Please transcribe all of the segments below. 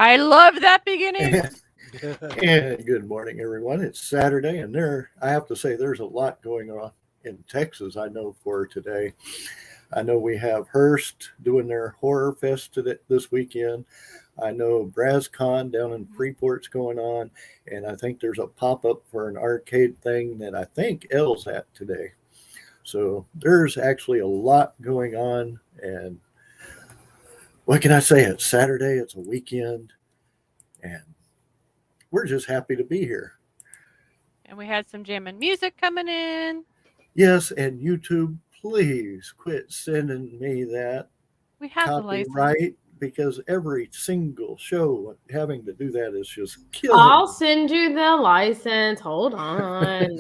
I love that beginning. And good morning, everyone. It's Saturday, and I have to say, there's a lot going on in Texas, I know, for today. I know we have Hearst doing their Horror Fest this weekend. I know BrazCon down in Freeport's going on, and I think there's a pop-up for an arcade thing that I think Elle's at today. So there's actually a lot going on, and what can I say? It's Saturday, it's a weekend, and we're just happy to be here. And we had some jamming music coming in. Yes, and YouTube, please quit sending me that We have the license. copyright because every single show having to do that is just killing I'll me. send you the license. Hold on.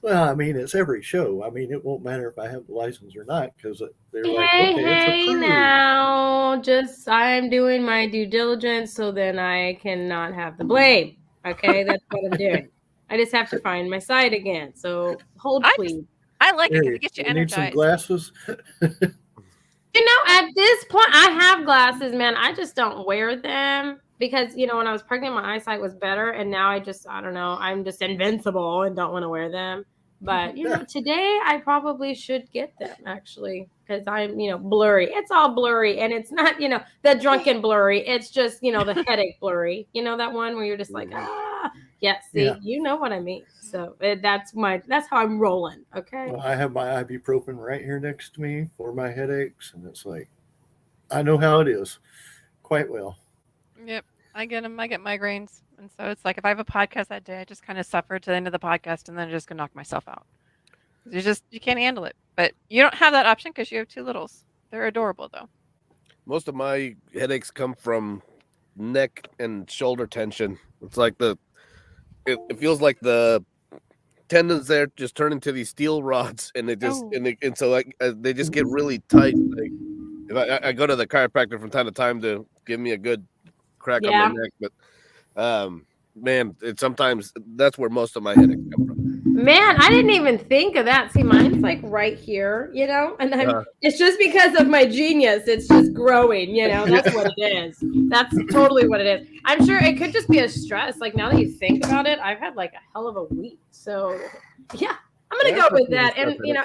Well, I mean, it's every show. I mean, it won't matter if I have the license or not because they're like, Hey, okay, it's hey, approved. now. Just, I'm doing my due diligence so then I cannot have the blame. Okay, that's what I'm doing. I just have to find my site again. So hold, please. I like it because Hey, it gets you you need some energized. glasses? You know, at this point, I have glasses, man. I just don't wear them because, you know, when I was pregnant, my eyesight was better. And now I don't know, I'm just invincible and don't want to wear them. But, you know, today I probably should get them, actually, because I'm, you know, blurry. It's all blurry. And it's not, you know, the drunken blurry. It's just, you know, the headache blurry. You know, that one where you're just like, ah. Yeah, see, you know what I mean. So that's how I'm rolling. Okay. Well, I have my ibuprofen right here next to me for my headaches. And it's like, I know how it is quite well. Yep, I get them. I get migraines. And so it's like if I have a podcast that day, I just kind of suffer to the end of the podcast and then I just can knock myself out. You can't handle it. But you don't have that option because you have two littles. They're adorable, though. Most of my headaches come from neck and shoulder tension. It's like it feels like the tendons there just turn into these steel rods, and it just and so like they just get really tight. Like if I go to the chiropractor from time to time to give me a good crack on my neck, but man, sometimes that's where most of my headaches come from. Man, I didn't even think of that. See, mine's like right here, you know, and it's just because of my genius. It's just growing, you know, that's what it is. That's totally what it is. I'm sure it could just be a stress. Like now that you think about it, I've had like a hell of a week. So yeah, I'm going to go with that. And you know,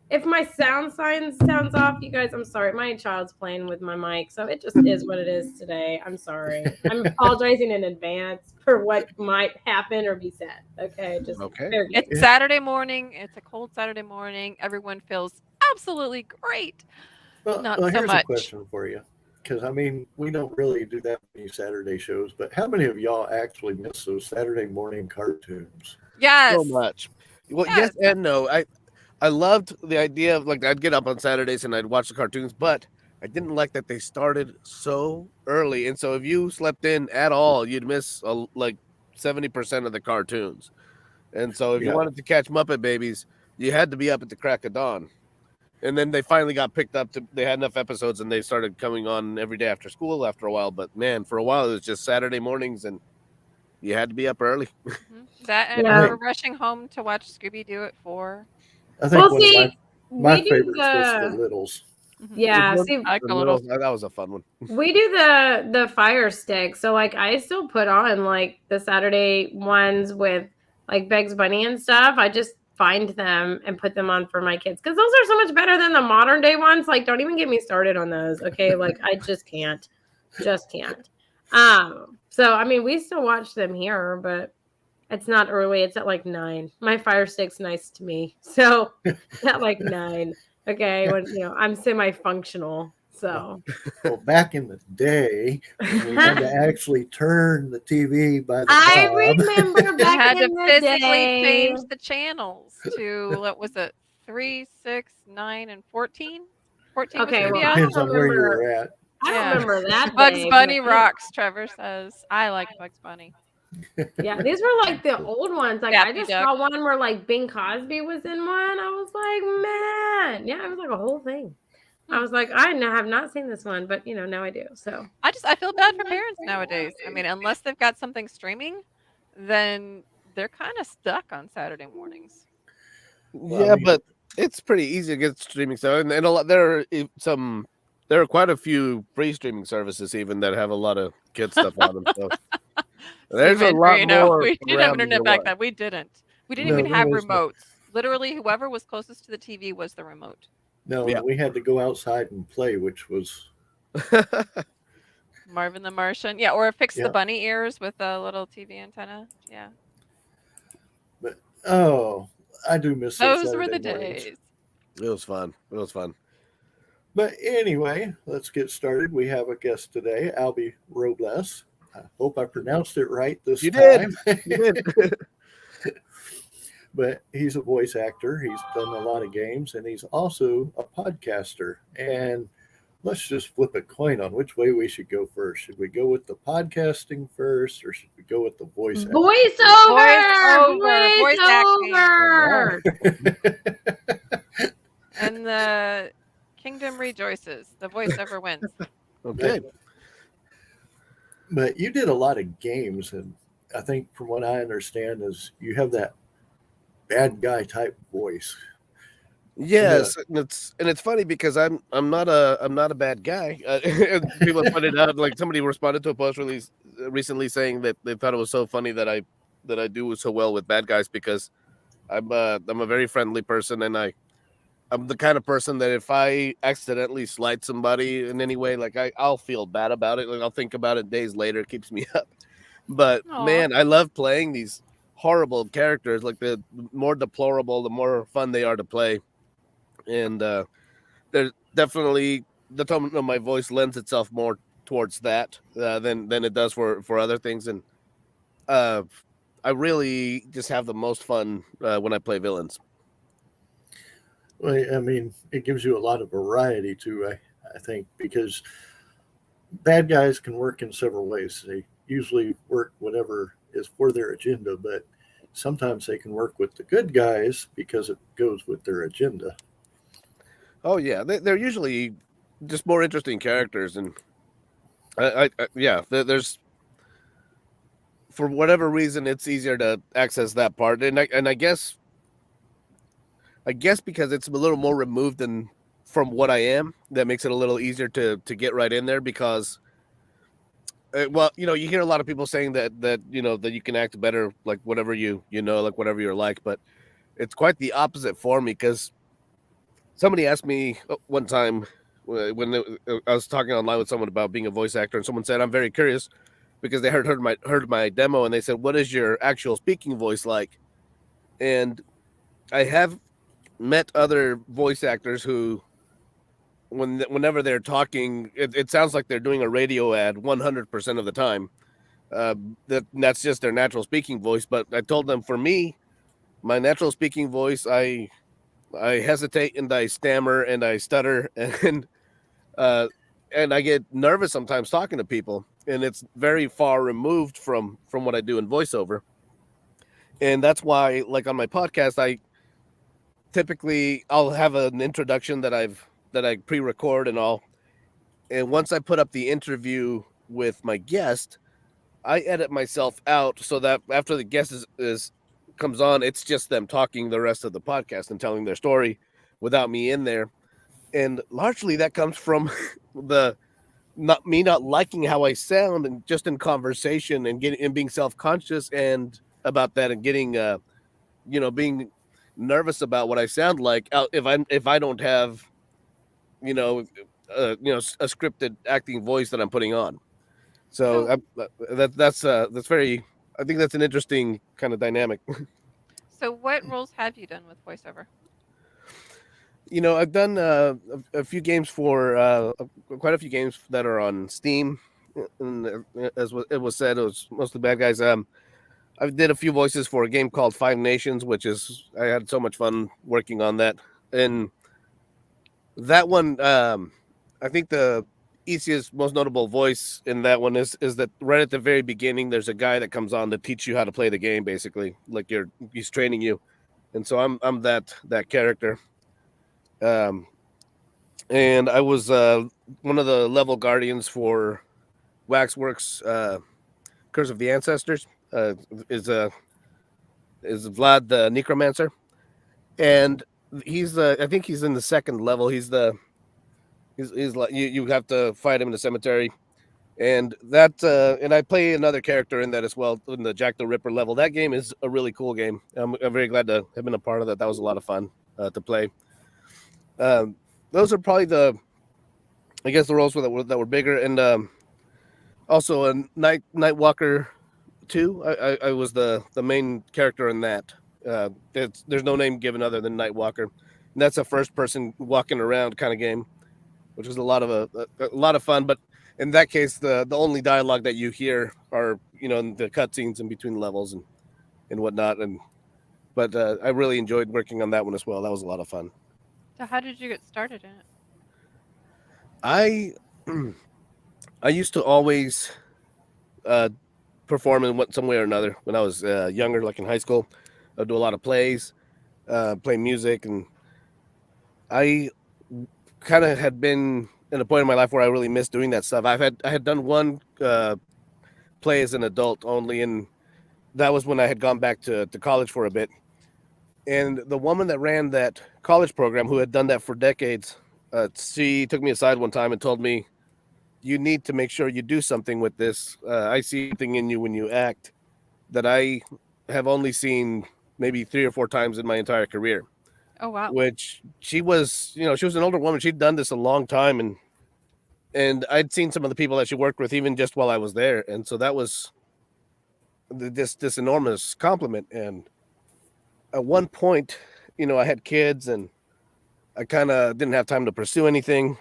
if my sound sounds off, you guys, I'm sorry. My child's playing with my mic, so it just is what it is today. I'm sorry. I'm apologizing in advance for what might happen or be said. Okay, It's Saturday morning. It's a cold Saturday morning. Everyone feels absolutely great. Well, Not so here's much. a question for you, because I mean, we don't really do that many Saturday shows, but how many of y'all actually miss those Saturday morning cartoons? Yes, so much. Well, yes and no. I loved the idea of like I'd get up on Saturdays and I'd watch the cartoons, but I didn't like that they started so early. And so if you slept in at all, you'd miss like 70% of the cartoons. And so if you wanted to catch Muppet Babies, you had to be up at the crack of dawn. And then they finally got picked up. They had enough episodes and they started coming on every day after school after a while. But man, for a while, it was just Saturday mornings and you had to be up early. That and we're rushing home to watch Scooby-Doo at 4. I think one of my favorites was the Littles. Yeah, see, that was a fun one. We do the Fire Stick, so like I still put on like the Saturday ones with like Bugs Bunny and stuff. I just find them and put them on for my kids because those are so much better than the modern day ones. Like, don't even get me started on those. Okay, like I just can't. So I mean, we still watch them here, but it's not early. It's at like 9. My Fire Stick's nice to me, so at like 9. Okay, when you know I'm semi-functional. So well, back in the day, we had to actually turn the TV by the I knob. remember back had in to the physically day. change the channels to what was it? 3, 6, 9, and 14. 14 Okay, was well, maybe Depends on where you were at. I don't remember that. Bugs day, Bunny but- rocks. Trevor says, "I like Bugs Bunny." Yeah, these were like the old ones. Like Daffy I just Duck. saw one where like Bing Cosby was in one. I was like, man, yeah, it was like a whole thing. I was like, I have not seen this one, but you know, now I do. So I feel bad for parents nowadays. I mean, unless they've got something streaming, then they're kind of stuck on Saturday mornings. Yeah, but it's pretty easy to get streaming stuff, and there are some there are quite a few free streaming services even that have a lot of kid stuff on them. So there's a lot more. We did have internet back then. We didn't. We didn't No, even there have was no- remotes. Literally, whoever was closest to the TV was the remote. No, Yeah. we had to go outside and play, which was Marvin the Martian. Yeah, or fix Yeah. the bunny ears with a little TV antenna. Yeah. oh, I do miss Those were the Saturday mornings. days. It was fun. It was fun. But anyway, let's get started. We have a guest today, Albie Robles. I hope I pronounced it right this You did. time. You did. But he's a voice actor. He's done a lot of games, and he's also a podcaster. And let's just flip a coin on which way we should go first. Should we go with the podcasting first, or should we go with the voice acting? Voiceover. And the kingdom rejoices. The voiceover wins. Okay. But you did a lot of games, and I think from what I understand is you have that bad guy type voice. Yes, and it's funny because I'm not a bad guy. And people pointed out, like somebody responded to a post release recently saying that they thought it was so funny that I do so well with bad guys because I'm a very friendly person, and I'm the kind of person that if I accidentally slight somebody in any way, like I'll feel bad about it. Like I'll think about it days later. It keeps me up. But Aw. man, I love playing these horrible characters. Like the more deplorable, the more fun they are to play. And there's definitely the tone of my voice lends itself more towards that than it does for other things. And I really just have the most fun when I play villains. Well, I mean, it gives you a lot of variety too, I think, because bad guys can work in several ways. They usually work whatever is for their agenda, but sometimes they can work with the good guys because it goes with their agenda. Oh yeah, they're usually just more interesting characters, and there's for whatever reason it's easier to access that part, and I guess because it's a little more removed from what I am, that makes it a little easier to get right in there because. Well, you hear a lot of people saying that you can act better, like whatever like whatever you're like, but it's quite the opposite for me because somebody asked me one time when I was talking online with someone about being a voice actor, and someone said, "I'm very curious," because they heard my demo, and they said, "What is your actual speaking voice like?" And I have met other voice actors who. Whenever they're talking, it sounds like they're doing a radio ad 100% of the time. That's just their natural speaking voice. But I told them, for me, my natural speaking voice, I hesitate and I stammer and I stutter and I get nervous sometimes talking to people, and it's very far removed from what I do in voiceover. And that's why, like on my podcast, I'll have an introduction that I pre-record and all. And once I put up the interview with my guest, I edit myself out so that after the guest comes on, it's just them talking the rest of the podcast and telling their story without me in there. And largely that comes from not liking how I sound, and just in conversation and being self-conscious and about that, and getting being nervous about what I sound like if I don't have a scripted acting voice that I'm putting on. So that's very, I think that's an interesting kind of dynamic. So what roles have you done with voiceover? I've done a few games for quite a few games that are on Steam, and as it was said, it was mostly bad guys. I did a few voices for a game called Five Nations, I had so much fun working on that. And that one, I think the easiest, most notable voice in that one is that right at the very beginning, there's a guy that comes on to teach you how to play the game, basically, like he's training you. And so I'm that character. And I was one of the level guardians for Waxworks Curse of the Ancestors. Is Vlad the Necromancer, and he's I think he's in the second level. He's the He's like you have to fight him in the cemetery, and that and I play another character in that as well in the Jack the Ripper level. That game is a really cool game. I'm very glad to have been a part of that. That was a lot of fun to play. Those are probably I guess the roles that were bigger, and also a Nightwalker 2. I was the main character in that. There's no name given other than Nightwalker, and that's a first person walking around kind of game, which was a lot of fun. But in that case, the only dialogue that you hear are the cutscenes in between levels and whatnot. But I really enjoyed working on that one as well. That was a lot of fun. So how did you get started in it? I used to always perform in some way or another when I was younger, like in high school. I'd do a lot of plays, play music, and I kind of had been in a point in my life where I really missed doing that stuff. I had done one play as an adult only, and that was when I had gone back to college for a bit. And the woman that ran that college program, who had done that for decades, she took me aside one time and told me, "You need to make sure you do something with this. I see something in you when you act that I have only seen maybe 3 or 4 times in my entire career." Oh wow! Which she was an older woman. She'd done this a long time, and I'd seen some of the people that she worked with even just while I was there, and so that was this enormous compliment. And at one point, I had kids, and I kind of didn't have time to pursue anything,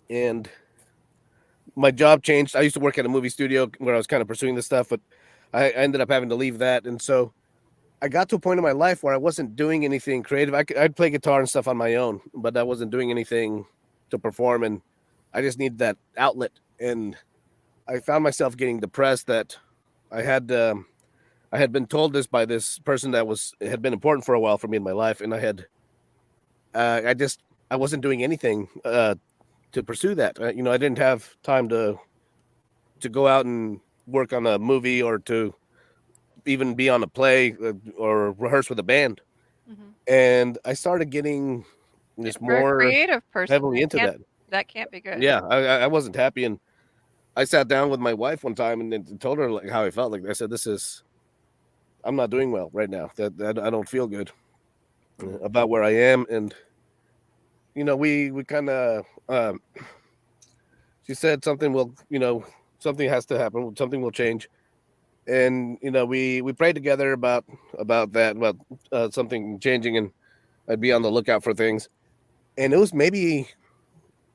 and my job changed. I used to work at a movie studio where I was kind of pursuing this stuff, but I ended up having to leave that. And so I got to a point in my life where I wasn't doing anything creative. I'd play guitar and stuff on my own, but I wasn't doing anything to perform. And I just needed that outlet. And I found myself getting depressed that I had been told this by this person that had been important for a while for me in my life. And I wasn't doing anything to pursue that. I didn't have time to go out and work on a movie or to even be on a play or rehearse with a band. Mm-hmm. And I started getting just For a more creative person, heavily into that. That can't be good. Yeah, I wasn't happy, and I sat down with my wife one time and told her like how I felt. Like I said, I'm not doing well right now. That I don't feel good about where I am, and we kind of. She said something something has to happen. Something will change. And we prayed together about that, about something changing, and I'd be on the lookout for things. And it was maybe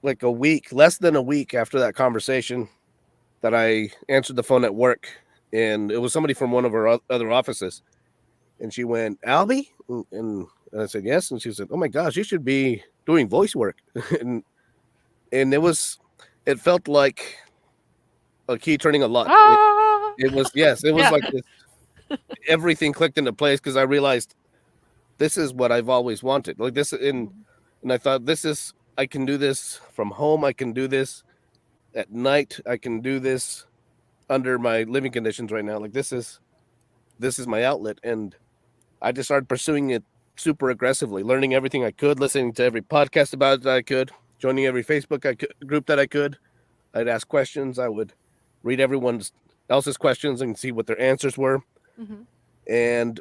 like less than a week after that conversation, that I answered the phone at work, and it was somebody from one of our other offices. And she went, "Albie?" And I said, "Yes." And she said, "Oh my gosh, you should be doing voice work." and it felt like a key turning a lot. It was like this, everything clicked into place, because I realized this is what I've always wanted. Like this, and I thought, I can do this from home. I can do this at night. I can do this under my living conditions right now. Like this is my outlet, and I just started pursuing it super aggressively, learning everything I could, listening to every podcast about it that I could, joining every Facebook group that I could. I'd ask questions. I would read everyone else's questions and see what their answers were. Mm-hmm. And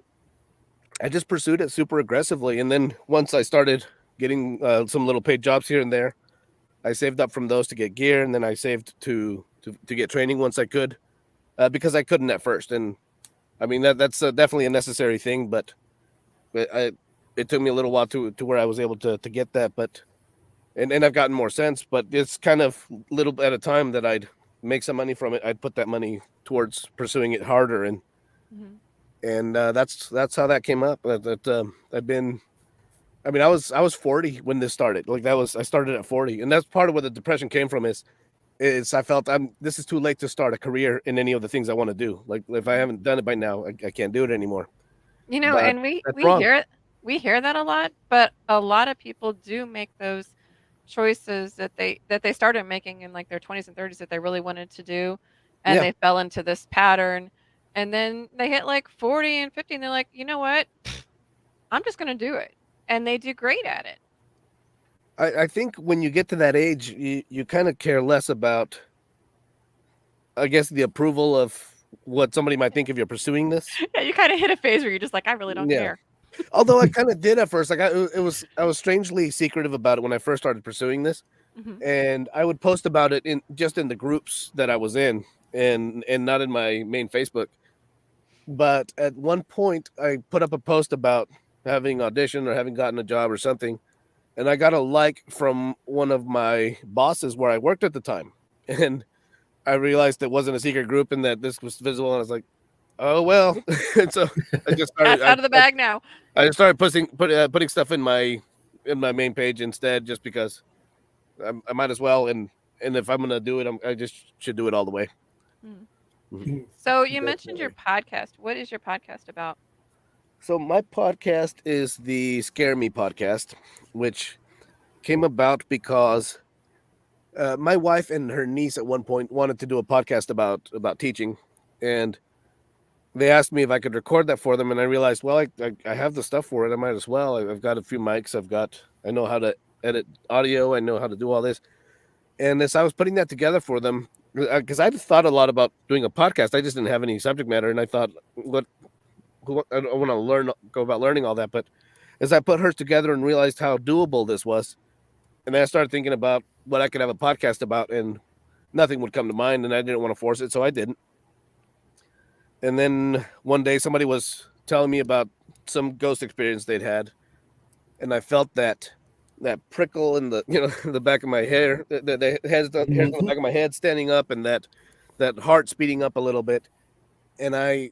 I just pursued it super aggressively. And then once I started getting some little paid jobs here and there, I saved up from those to get gear, and then I saved to get training once I could, because I couldn't at first. And I mean that's definitely a necessary thing, but it took me a little while to where I was able to get that. But and I've gotten more sense, but it's kind of little at a time that I'd make some money from it. I'd put that money towards pursuing it harder, and that's how that came up. I was 40 when this started. Like I started at 40, and that's part of where the depression came from. Is I felt this is too late to start a career in any of the things I want to do. Like if I haven't done it by now, I can't do it anymore. But And we wrong. hear that a lot, but a lot of people do make those choices that they started making in like their 20s and 30s that they really wanted to do, and they fell into this pattern, and then they hit like 40 and 50, and they're like, you know what, I'm just going to do it, and they do great at it. I think when you get to that age, you kind of care less about, I guess, the approval of what somebody might think if you're pursuing this. Yeah, you kind of hit a phase where you're just like, I really don't Yeah. care. Although I kind of did at first. Like I was strangely secretive about it when I first started pursuing this, and I would post about it in the groups that I was in, and not in my main Facebook. But at one point, I put up a post about having auditioned or having gotten a job or something, and I got a like from one of my bosses where I worked at the time, and I realized it wasn't a secret group and that this was visible, and I was like, "Oh well." And so I just started That's out of the bag now. I just started putting stuff in my main page instead, just because I might as well, and if I'm gonna do it, I just should do it all the way. So you mentioned your podcast. What is your podcast about? So my podcast is the Scare Me podcast, which came about because my wife and her niece at one point wanted to do a podcast about teaching, and they asked me if I could record that for them, and I realized, well, I have the stuff for it. I might as well. I've got a few mics. I know how to edit audio. I know how to do all this. And as I was putting that together for them, because I'd thought a lot about doing a podcast, I just didn't have any subject matter, and I thought, I want to go about learning all that. But as I put hers together and realized how doable this was, and then I started thinking about what I could have a podcast about, and nothing would come to mind, and I didn't want to force it, so I didn't. And then one day somebody was telling me about some ghost experience they'd had, and I felt that prickle in the the back of my hair, the hairs on the back of my head standing up, and that heart speeding up a little bit. And I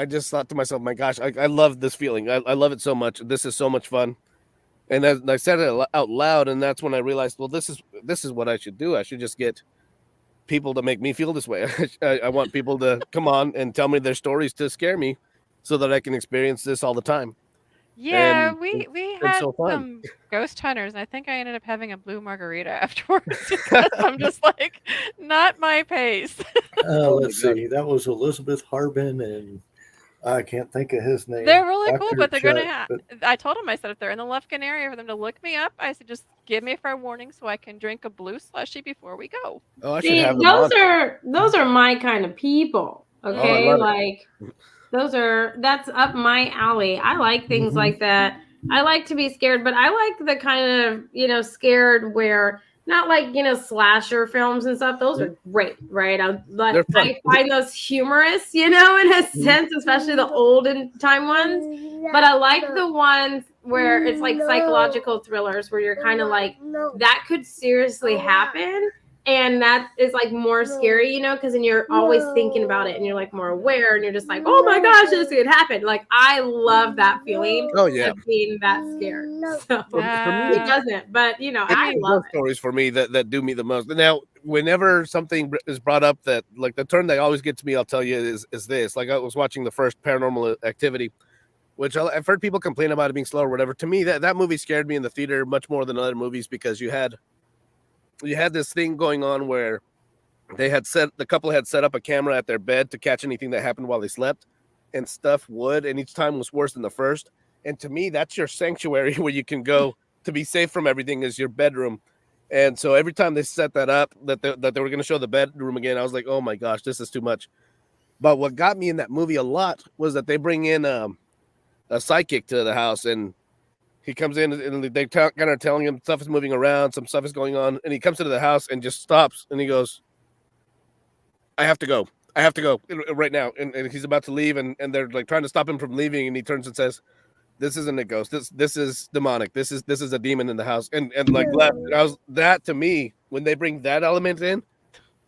just thought to myself, my gosh, I love this feeling. I love it so much. This is so much fun. And as I said it out loud, and that's when I realized, well, this is what I should do. I should just get people to make me feel this way. I want people to come on and tell me their stories to scare me, so that I can experience this all the time. Yeah, And we it's had so fun. some ghost hunters, and I think I ended up having a blue margarita afterwards because I'm just like, not my pace. Let's see. That was Elizabeth Harbin, and I can't think of his name. They're really cool, Dr. but they're going to Chet, have. I told them, I said, if they're in the Lufkin area, for them to look me up, I said, just give me a fair warning so I can drink a blue slushy before we go. Oh, I should See, have them those are my kind of people. Okay, love it. like that's up my alley. I like things like that. I like to be scared, but I like the kind of scared where not like slasher films and stuff. Those are great, right? I find those humorous, in a sense, especially the olden time ones. But I like the ones where it's like psychological thrillers where you're kind of like that could seriously happen. And that is like more scary, because then you're always thinking about it and you're like more aware and you're just like, oh my gosh, this could happen. Like, I love that feeling of being that scared. So for me, it doesn't, but I love stories for me that do me the most. Now, whenever something is brought up that, like, the term that always gets me, I'll tell you, is this. Like, I was watching the first Paranormal Activity, which I've heard people complain about it being slow or whatever. To me, that movie scared me in the theater much more than other movies because you had this thing going on where the couple had set up a camera at their bed to catch anything that happened while they slept, and stuff would, and each time was worse than the first. And to me, that's your sanctuary where you can go to be safe from everything, is your bedroom. And so every time they set that up, that they were going to show the bedroom again, I was like, oh my gosh, this is too much. But what got me in that movie a lot was that they bring in a psychic to the house, and he comes in and they kind of telling him stuff is moving around, some stuff is going on, and he comes into the house and just stops and he goes, I have to go right now. And he's about to leave, and they're like trying to stop him from leaving, and he turns and says, this isn't a ghost. This is demonic. This is a demon in the house. And like left. And that to me, when they bring that element in,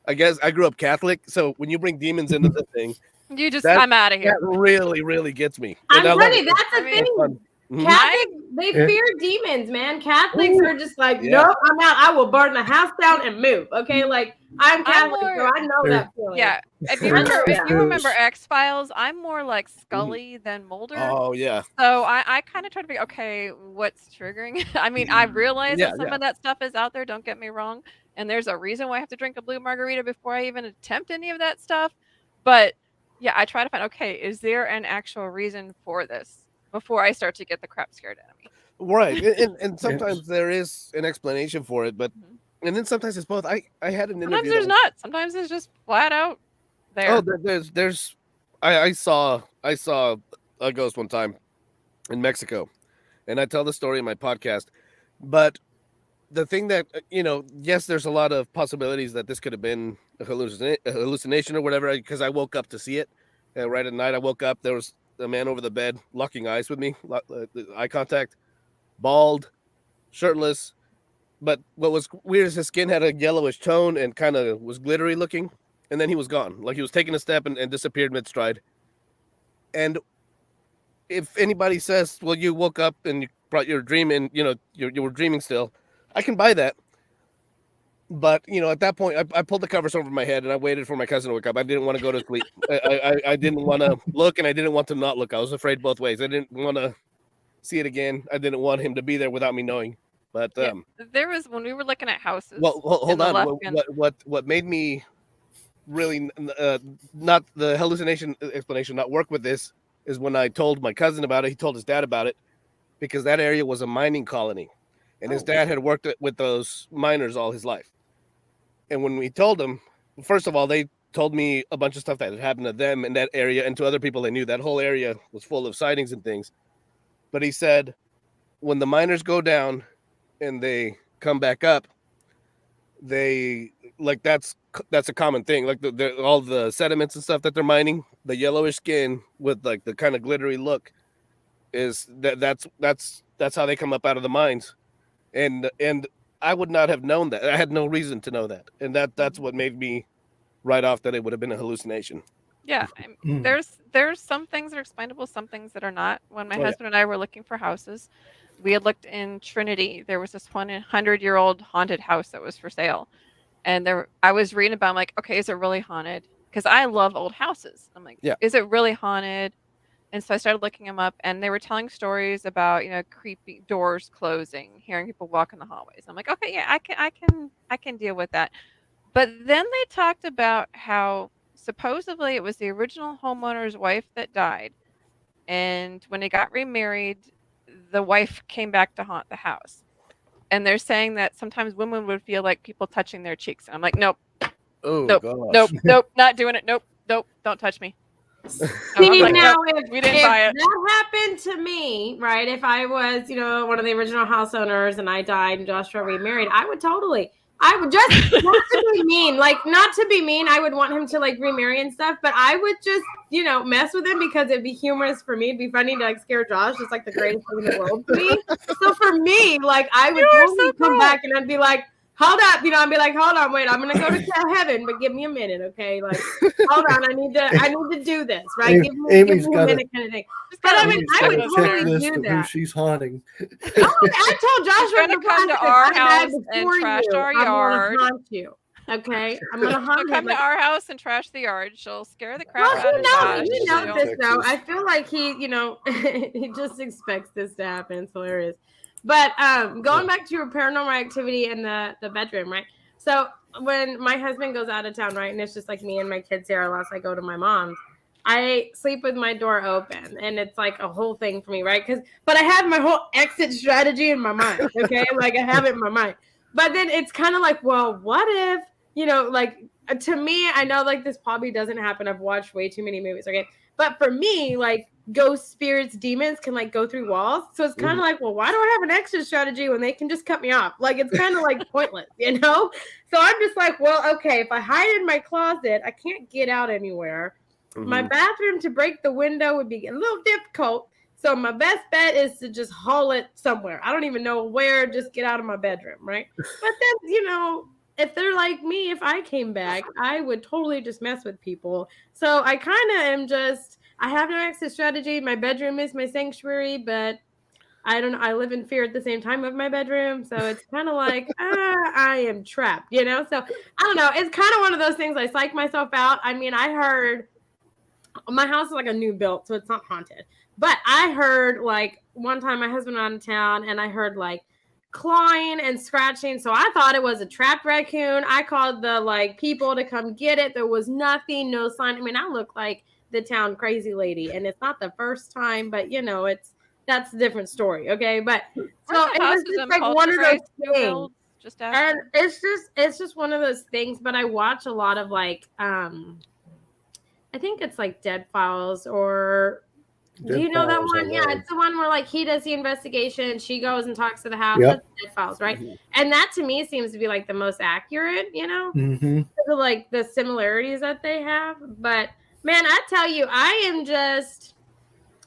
I guess I grew up Catholic, so when you bring demons into the thing, you just I'm out of here. That really, really gets me. I'm ready. That's the thing. Catholics, they fear demons, man. Catholics are just like, nope, I'm out. I will burn the house down and move. Okay, like I'm Catholic, so I know that feeling. Yeah, if you remember XFiles, I'm more like Scully than Mulder. Oh yeah. So I kind of try to be okay. What's triggering? I mean, I realize that some of that stuff is out there. Don't get me wrong, and there's a reason why I have to drink a blue margarita before I even attempt any of that stuff. But yeah, I try to find is there an actual reason for this before I start to get the crap scared out of me. Right. And sometimes there is an explanation for it, but and then sometimes it's both. I had an interview. Sometimes there's not. Sometimes it's just flat out there. Oh, there's I saw a ghost one time in Mexico, and I tell the story in my podcast. But the thing that yes, there's a lot of possibilities that this could have been a hallucination or whatever. Because I woke up to see it, and right at night I woke up. There was a man over the bed locking eyes with me, eye contact, bald, shirtless. But what was weird is his skin had a yellowish tone and kind of was glittery looking. And then he was gone. Like he was taking a step and disappeared mid-stride. And if anybody says, well, you woke up and you brought your dream and, you were dreaming still, I can buy that. But, at that point, I pulled the covers over my head and I waited for my cousin to wake up. I didn't want to go to sleep. I didn't want to look and I didn't want to not look. I was afraid both ways. I didn't want to see it again. I didn't want him to be there without me knowing. But there was, when we were looking at houses. Well, hold on. What made me really not the hallucination explanation not work with this is when I told my cousin about it. He told his dad about it because that area was a mining colony and his dad had worked with those miners all his life. And when we told him, first of all, they told me a bunch of stuff that had happened to them in that area and to other people they knew. That whole area was full of sightings and things. But he said when the miners go down and they come back up, they like that's a common thing. Like all the sediments and stuff that they're mining, the yellowish skin with like the kind of glittery look is that's how they come up out of the mines. And I would not have known that. I had no reason to know that. And that's what made me write off that it would have been a hallucination. Yeah, there's some things that are explainable, some things that are not. When my husband and I were looking for houses, we had looked in Trinity. There was this 100-year-old haunted house that was for sale. And I was reading about, I'm like, okay, is it really haunted? Because I love old houses. I'm like, is it really haunted? And so I started looking them up, and they were telling stories about, creepy doors closing, hearing people walk in the hallways. I'm like, okay, yeah, I can deal with that. But then they talked about how supposedly it was the original homeowner's wife that died. And when they got remarried, the wife came back to haunt the house. And they're saying that sometimes women would feel like people touching their cheeks. And I'm like, nope. Oh, nope, gosh. nope, not doing it. Nope, don't touch me. See, like, now, nope, if we didn't buy it. That happened to me, right? If I was, one of the original house owners and I died and Joshua remarried, I would just, not to be mean, I would want him to like remarry and stuff, but I would just, mess with him because it'd be humorous for me. It'd be funny to like scare Josh. It's like the greatest thing in the world to me. So for me, like I would totally come back and I'd be like, hold up, I'd be like, hold on, wait, I'm gonna go to heaven, but give me a minute, okay? Like, hold on, I need to do this, right? Give me a minute, kind of thing. But I mean, I would totally do that. Who she's haunting. I told Joshua You're gonna come to our house and trash our yard. Haunt you. Okay, I'm gonna haunt come to our house and trash the yard. She'll scare the crap out of Josh. He knows this though. I feel like he, he just expects this to happen. It's hilarious. But going back to your Paranormal Activity in the bedroom, right? So when my husband goes out of town, right, and it's just like me and my kids here, unless I go to my mom's, I sleep with my door open, and it's like a whole thing for me, right? But I have my whole exit strategy in my mind, okay? Like I have it in my mind. But then it's kind of like, well, what if, to me, I know like this probably doesn't happen. I've watched way too many movies, okay? But for me, like ghost spirits, demons can like go through walls. So it's kind of like, well, why do I have an exit strategy when they can just cut me off? Like it's kind of like pointless, So I'm just like, well, okay, if I hide in my closet, I can't get out anywhere. My bathroom to break the window would be a little difficult. So my best bet is to just haul it somewhere. I don't even know where, just get out of my bedroom, right? But then, if they're like me, if I came back, I would totally just mess with people. So I kind of am just, I have no exit strategy. My bedroom is my sanctuary, but I don't know. I live in fear at the same time of my bedroom. So it's kind of like, I am trapped, So I don't know. It's kind of one of those things I psych myself out. I mean, I heard my house is like a new built, so it's not haunted. But I heard like one time my husband went out of town and I heard like clawing and scratching. So I thought it was a trapped raccoon. I called the like people to come get it. There was nothing, no sign. I mean, I look like the town crazy lady, and it's not the first time, but it's that's a different story. Okay, but so Aren't it the was houses just in like one of those Poltergeist new things. builds? Just And asking. it's just one of those things. But I watch a lot of like I think it's like Dead Files or do you know that one? Yeah, it's the one where like he does the investigation, she goes and talks to the house. Yep. That's Dead Files, right? And that to me seems to be like the most accurate, you know, Mm-hmm. because of like the similarities that they have. But man, I tell you, I am just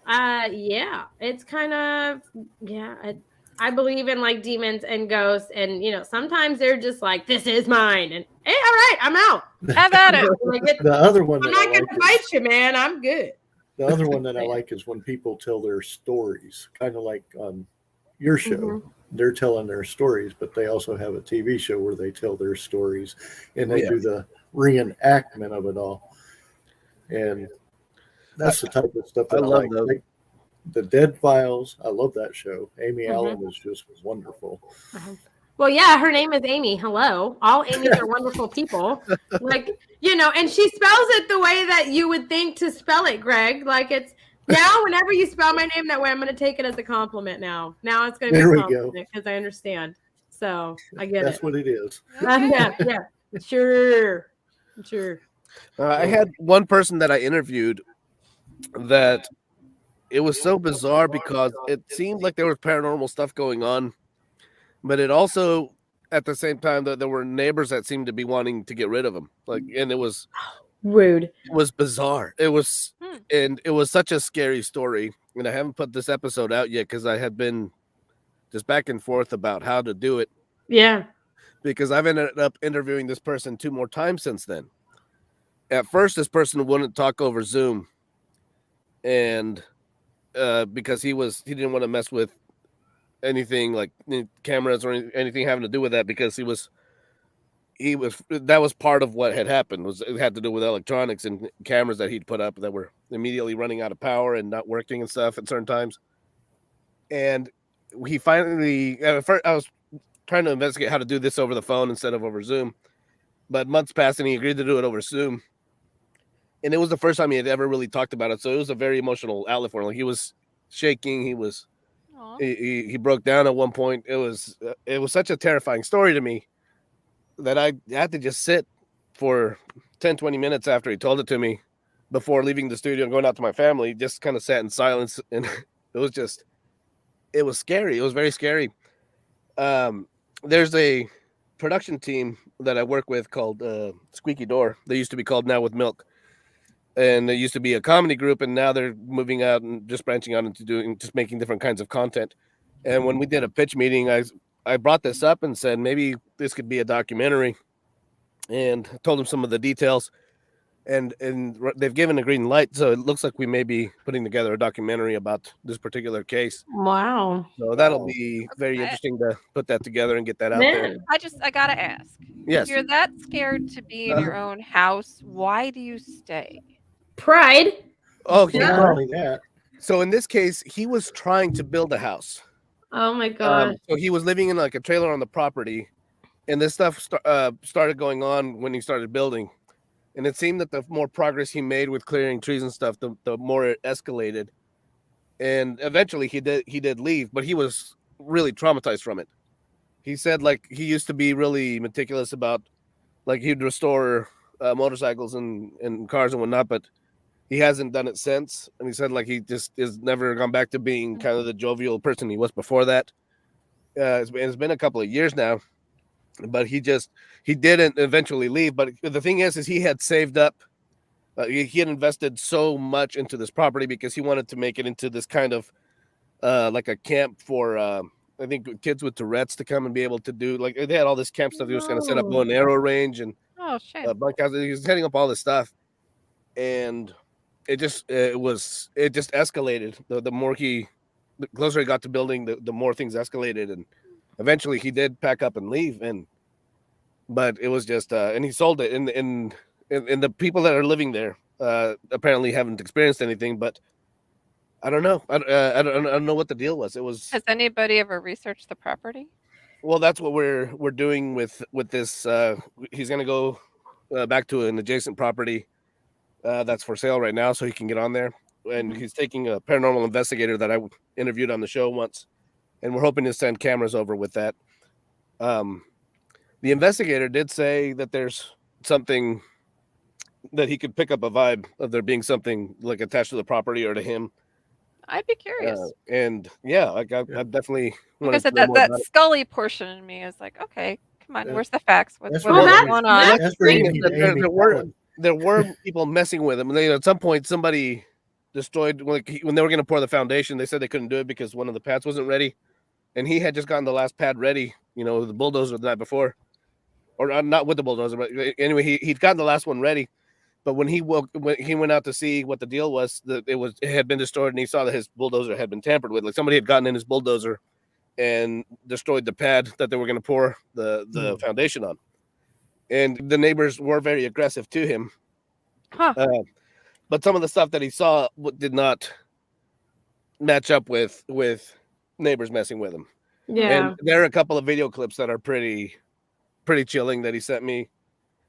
yeah, it's kind of I believe in like demons and ghosts, and you know, sometimes they're just like, this is mine, and hey, all right, I'm out. Have at it. The other one I'm that not I gonna like fight you, man. I'm good. the other one that I like is when people tell their stories, kind of like on your show. Mhm. They're telling their stories, but they also have a TV show where they tell their stories and they do the reenactment of it all. And that's the type of stuff that I love like. those. Like the Dead Files, I love that show. Amy Mhm. Allen is just wonderful. Well, yeah, her name is Amy. Hello. All Amy's are wonderful people. Like, you know, and she spells it the way that you would think to spell it, Greg. Like it's now whenever you spell my name that way, I'm going to take it as a compliment now. Now it's going to be There a we go. compliment because I understand. So I get That's it. what it is. Yeah. Sure. I had one person that I interviewed that it was so bizarre because it seemed like there was paranormal stuff going on, but it also at the same time that there were neighbors that seemed to be wanting to get rid of him. Like, and it was rude. It was bizarre. It was and it was such a scary story. And I haven't put this episode out yet because I had been just back and forth about how to do it. Yeah. Because I've ended up interviewing this person 2 more times since then. At first, this person wouldn't talk over Zoom, and because he didn't want to mess with anything like cameras or anything having to do with that, because that was part of what had happened. It had to do with electronics and cameras that he'd put up that were immediately running out of power and not working and stuff at certain times. And he finally, at first, I was trying to investigate how to do this over the phone instead of over Zoom, but months passed and he agreed to do it over Zoom. And it was the first time he had ever really talked about it, so it was a very emotional outlet for him. Like, he was shaking, he broke down at one point. It was such a terrifying story to me that I had to just sit for 10-20 minutes after he told it to me before leaving the studio and going out to my family. Just kind of sat in silence, and it was scary. It was very scary. There's a production team that I work with called Squeaky Door. They used to be called Now with Milk. And it used to be a comedy group, and now they're moving out and just branching out into just making different kinds of content. And when we did a pitch meeting, I brought this up and said, maybe this could be a documentary, and told them some of the details, and they've given a green light. So it looks like we may be putting together a documentary about this particular case. Wow. So that'll be very interesting to put that together and get that out there. I gotta ask. Yes. If you're that scared to be in your own house, why do you stay? Pride. Oh, yeah. Not only that. So in this case, he was trying to build a house. Oh my God. So he was living in like a trailer on the property, and this stuff started going on when he started building. And it seemed that the more progress he made with clearing trees and stuff, the more it escalated. And eventually he did leave, but he was really traumatized from it. He said like he used to be really meticulous about, like, he'd restore motorcycles and cars and whatnot, but he hasn't done it since. And he said like he just is never gone back to being kind of the jovial person he was before that. It's been a couple of years now, but he didn't eventually leave. But the thing is he had saved up. He had invested so much into this property because he wanted to make it into this kind of like a camp for I think kids with Tourette's to come and be able to do, like, they had all this camp stuff. He was going to set up a bow and arrow range and bunkhouse. He was setting up all this stuff, and it just escalated. The closer he got to building, the more things escalated, and eventually he did pack up and leave. But it was just and he sold it, and the people that are living there apparently haven't experienced anything. But I don't know. I don't know what the deal was. It was. Has anybody ever researched the property? Well, that's what we're doing with this. He's gonna go back to an adjacent property that's for sale right now, so he can get on there. and he's taking a paranormal investigator that I interviewed on the show once, and we're hoping to send cameras over with that. The investigator did say that there's something that he could pick up a vibe of there being something like attached to the property or to him. I'd be curious. And yeah, like I definitely like I said, that Scully portion in me is like, okay, come on, where's the facts? What's going on? That's where you need there were people messing with him. And at some point, somebody destroyed, like when they were going to pour the foundation, they said they couldn't do it because one of the pads wasn't ready. And he had just gotten the last pad ready, the bulldozer the night before. Or not with the bulldozer, but anyway, he'd gotten the last one ready. But when he went out to see what the deal was, it had been destroyed, and he saw that his bulldozer had been tampered with. Like somebody had gotten in his bulldozer and destroyed the pad that they were going to pour the foundation on. And the neighbors were very aggressive to him. Huh. But some of the stuff that he saw did not match up with neighbors messing with him. Yeah. And there are a couple of video clips that are pretty chilling that he sent me.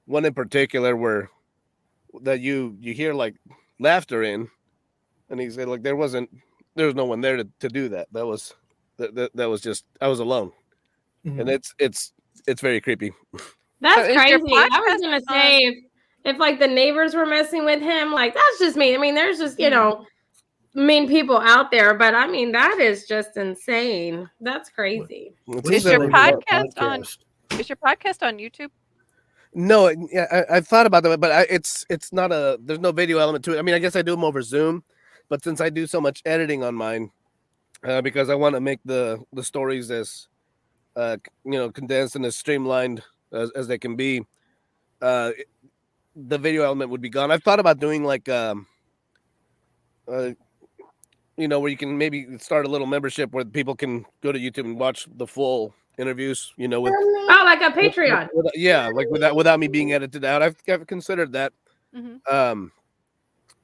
One in particular where that you hear like laughter in, and he said like there was no one there to do that. That was just I was alone. And it's very creepy. That's crazy. I was gonna say if like the neighbors were messing with him, like that's just me. I mean, there's just mean people out there, but I mean that is just insane. That's crazy. Is your podcast on YouTube? No, I thought about that, but it's not there's no video element to it. I mean, I guess I do them over Zoom, but since I do so much editing on mine, because I want to make the stories as condensed and as streamlined as they can be, the video element would be gone. I've thought about doing like where you can maybe start a little membership where people can go to YouTube and watch the full interviews, with like a Patreon. Without me being edited out. I've considered that.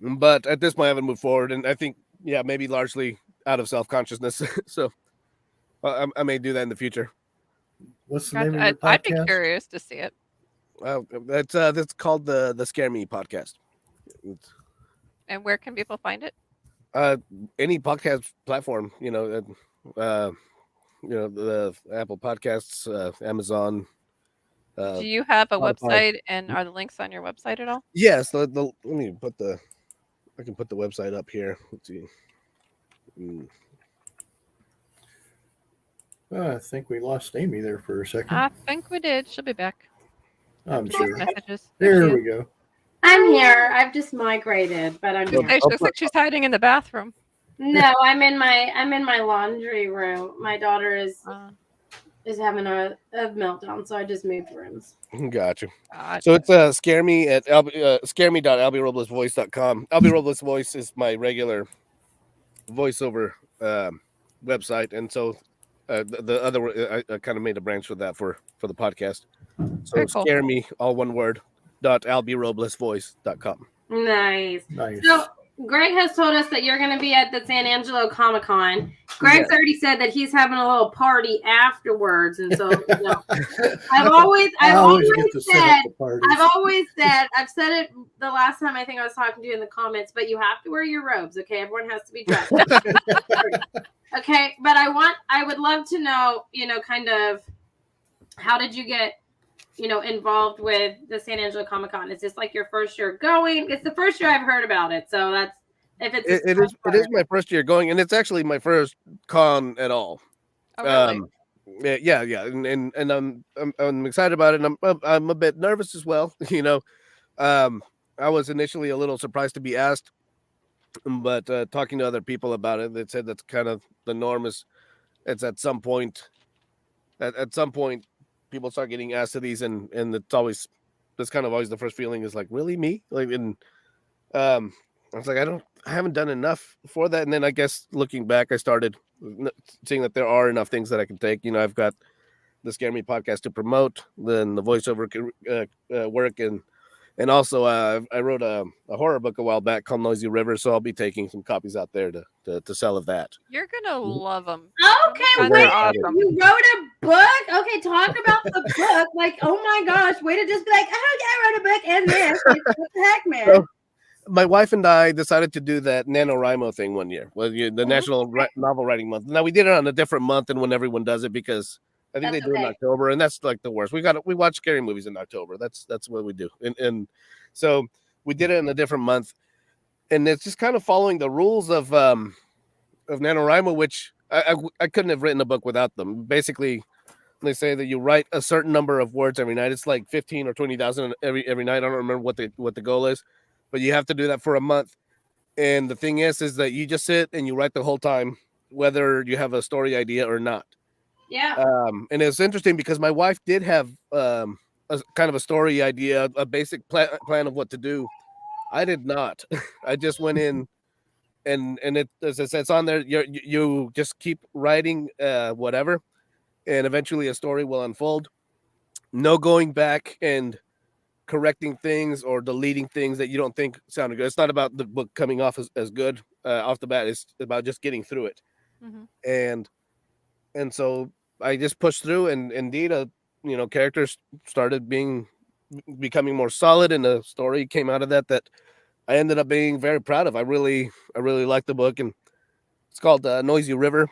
But at this point I haven't moved forward, and I think maybe largely out of self-consciousness. So I may do that in the future. What's the name of your podcast? I'd be curious to see it. That's called the Scare Me podcast. And where can people find it? Any podcast platform, the Apple Podcasts, Amazon. Do you have a website, and are the links on your website at all? Yes. Let me I can put the website up here. Let's see. I think we lost Amy there for a second. I think we did. She'll be back. I'm sure. Messages. There we go. I'm here. I've just migrated, but I'm here. Hey, she looks like she's hiding in the bathroom. No, I'm in my laundry room. My daughter is having a meltdown, so I just moved rooms. Gotcha. So it's scare me at scare.albieroblesvoice.com. Albie Robles Voice is my regular voiceover website, and so the other I kind of made a branch for that for the podcast. So cool. Scare me, all one word, .albieroblesvoice.com. Nice. So Greg has told us that you're going to be at the San Angelo Comic Con. Greg's already said that he's having a little party afterwards, and so I've always said, I've said it the last time I think I was talking to you in the comments, but you have to wear your robes, okay? Everyone has to be dressed. Okay, but I would love to know, kind of how did you get involved with the San Angelo Comic Con? Is this like your first year going? It's the first year I've heard about it, so that's it is my first year going, and it's actually my first con at all. Oh, really? Yeah, and I'm excited about it, and I'm a bit nervous as well. I was initially a little surprised to be asked, but talking to other people about it, they said that's kind of the norm. It's at some point people start getting asked to these, and that's kind of always the first feeling is like, really, me? Like, and I was like, I haven't done enough for that. And then I guess looking back, I started seeing that there are enough things that I can take. I've got the Scare Me podcast to promote, then the voiceover work, and also I wrote a horror book a while back called Noisy River, so I'll be taking some copies out there to sell of that. You're gonna love them. Okay, wait. Awesome. You wrote a book? Okay, talk about the book. Like, oh my gosh, way to just be like, oh yeah, I wrote a book and this. Like, what the heck, man? my wife and I decided to do that NaNoWriMo thing one year, the Mhm. National Novel Writing Month. Now we did it on a different month than when everyone does it because I think That's they do it in okay. October, and that's like the worst. We watch scary movies in October. That's what we do, and so we did it in a different month, and it's just kind of following the rules of NaNoWriMo, which I couldn't have written a book without them. Basically, they say that you write a certain number of words every night. It's like 15 or 20,000 every night. I don't remember what the goal is, but you have to do that for a month. And the thing is that you just sit and you write the whole time, whether you have a story idea or not. Yeah. And it's interesting because my wife did have a kind of a story idea, a basic plan of what to do. I did not. I just went in and it, as I said, it's on there. You just keep writing whatever, and eventually a story will unfold. No going back and correcting things or deleting things that you don't think sounded good. It's not about the book coming off as good off the bat. It's about just getting through it. Mm-hmm. And so I just pushed through, and indeed, characters started becoming more solid, and a story came out of that I ended up being very proud of. I really liked the book, and it's called Noisy River.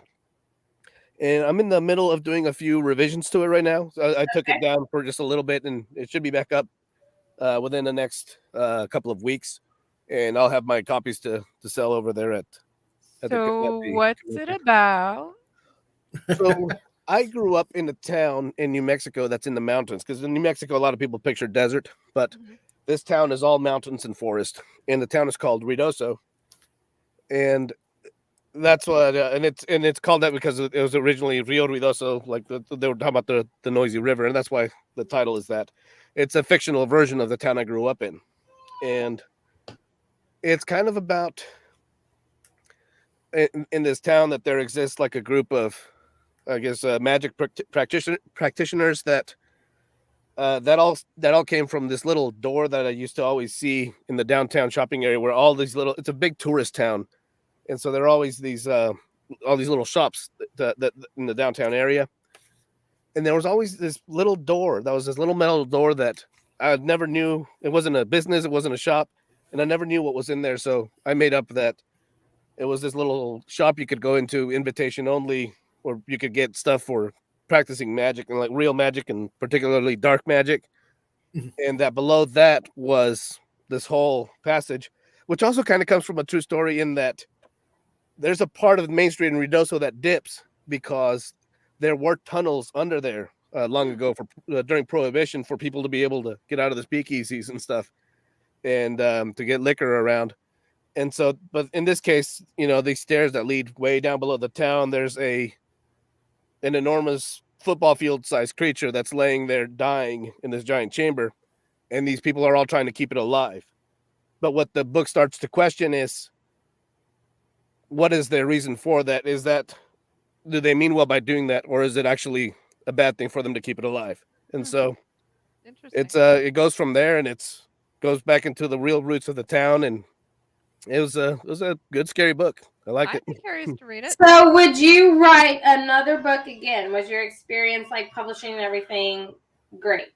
And I'm in the middle of doing a few revisions to it right now. So I took it down for just a little bit, and it should be back up within the next couple of weeks, and I'll have my copies to sell over there at So the what's it about? So I grew up in a town in New Mexico that's in the mountains, because in New Mexico a lot of people picture desert, but Mhm. this town is all mountains and forest, and the town is called Ruidoso, and that's what and it's called that because it was originally Rio Ruidoso, like they were talking about the noisy river, and that's why the title is that. It's a fictional version of the town I grew up in, and it's kind of about in this town that there exists like a group of, I guess, magic practitioners that that all came from this little door that I used to always see in the downtown shopping area, where all these little, it's a big tourist town, and so there are always these all these little shops that in the downtown area, and there was always this little door, that was this little metal door that I never knew. It wasn't a business, it wasn't a shop, and I never knew what was in there. So I made up that it was this little shop you could go into, invitation only, where you could get stuff for practicing magic, and like real magic, and particularly dark magic. And that below that was this whole passage, which also kind of comes from a true story, in that there's a part of Main Street in Ruidoso that dips because there were tunnels under there long ago for during Prohibition, for people to be able to get out of the speakeasies and stuff, and to get liquor around. And so, but in this case, these stairs that lead way down below the town, there's an enormous football field sized creature that's laying there dying in this giant chamber, and these people are all trying to keep it alive. But what the book starts to question is, what is their reason for that? Is that, do they mean well by doing that, or is it actually a bad thing for them to keep it alive? And so Interesting. it goes from there, and goes back into the real roots of the town, and it was a good scary book. I like it. I'm curious to read it. So would you write another book again? Was your experience like publishing and everything great?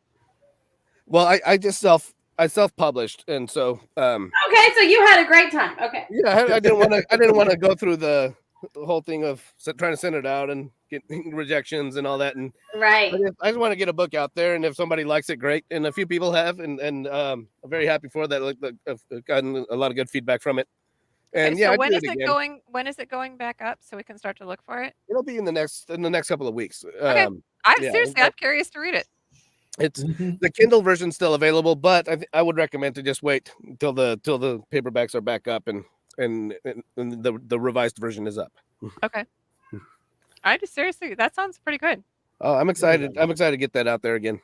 Well, I just self-published, and so Okay, so you had a great time. Okay. yeah, I didn't want to go through the whole thing of trying to send it out and get rejections and all that, and Right. I just want to get a book out there, and if somebody likes it, great, and a few people have, and I'm very happy for that. Like, I've gotten a lot of good feedback from it, and Okay, yeah, so I'd when do is it it again. going? When is it going back up so we can start to look for it? It'll be in the next couple of weeks. Okay, Yeah, seriously, I'm curious to read it. it's the Kindle version's still available, but I would recommend to just wait until the paperbacks are back up, and the revised version is up. Okay. I just seriously, that sounds pretty good. Oh, I'm excited. I'm excited to get that out there again.